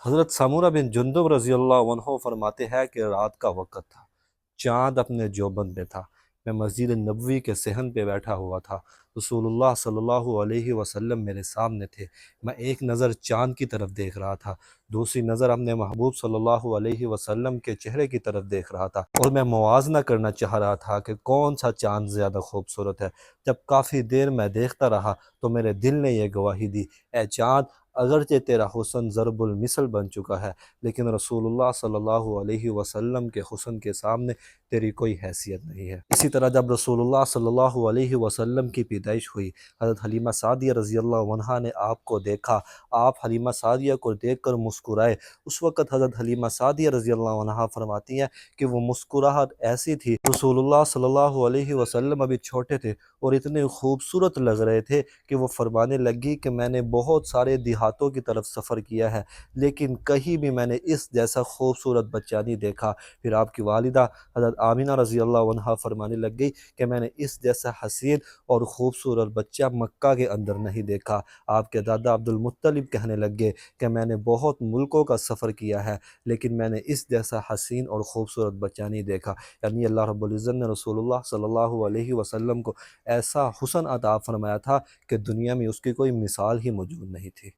حضرت سمورہ بن جندب رضی اللہ عنہ فرماتے ہیں کہ رات کا وقت تھا، چاند اپنے جوبن میں تھا، میں مسجد نبوی کے صحن پہ بیٹھا ہوا تھا، رسول اللہ صلی اللہ علیہ وسلم میرے سامنے تھے، میں ایک نظر چاند کی طرف دیکھ رہا تھا، دوسری نظر اپنے محبوب صلی اللہ علیہ وسلم کے چہرے کی طرف دیکھ رہا تھا، اور میں موازنہ کرنا چاہ رہا تھا کہ کون سا چاند زیادہ خوبصورت ہے۔ جب کافی دیر میں دیکھتا رہا تو میرے دل نے یہ گواہی دی، اے چاند، اگرچہ تیرا حسن ضرب المثل بن چکا ہے، لیکن رسول اللہ صلی اللہ علیہ وسلم کے حسن کے سامنے تیری کوئی حیثیت نہیں ہے۔ اسی طرح جب رسول اللہ صلی اللہ علیہ وسلم کی پیدائش ہوئی، حضرت حلیمہ سعدیہ رضی اللہ عنہا نے آپ کو دیکھا، آپ حلیمہ سعدیہ کو دیکھ کر مسکرائے۔ اس وقت حضرت حلیمہ سعدیہ رضی اللہ عنہا فرماتی ہیں کہ وہ مسکراہٹ ایسی تھی، رسول اللہ صلی اللہ علیہ وسلم ابھی چھوٹے تھے اور اتنے خوبصورت لگ رہے تھے کہ وہ فرمانے لگی کہ میں نے بہت سارے دیہاتوں کی طرف سفر کیا ہے، لیکن کہیں بھی میں نے اس جیسا خوبصورت بچہ نہیں دیکھا۔ پھر آپ کی والدہ حضرت آمینہ رضی اللہ عنہا فرمانے لگ گئی کہ میں نے اس جیسا حسین اور خوبصورت بچہ مکہ کے اندر نہیں دیکھا۔ آپ کے دادا عبد المطلب کہنے لگ گئے کہ میں نے بہت ملکوں کا سفر کیا ہے، لیکن میں نے اس جیسا حسین اور خوبصورت بچہ نہیں دیکھا۔ یعنی اللہ رب العزت نے رسول اللہ صلی اللہ علیہ وسلم کو ایسا حسن عطا فرمایا تھا کہ دنیا میں اس کی کوئی مثال ہی موجود نہیں تھی۔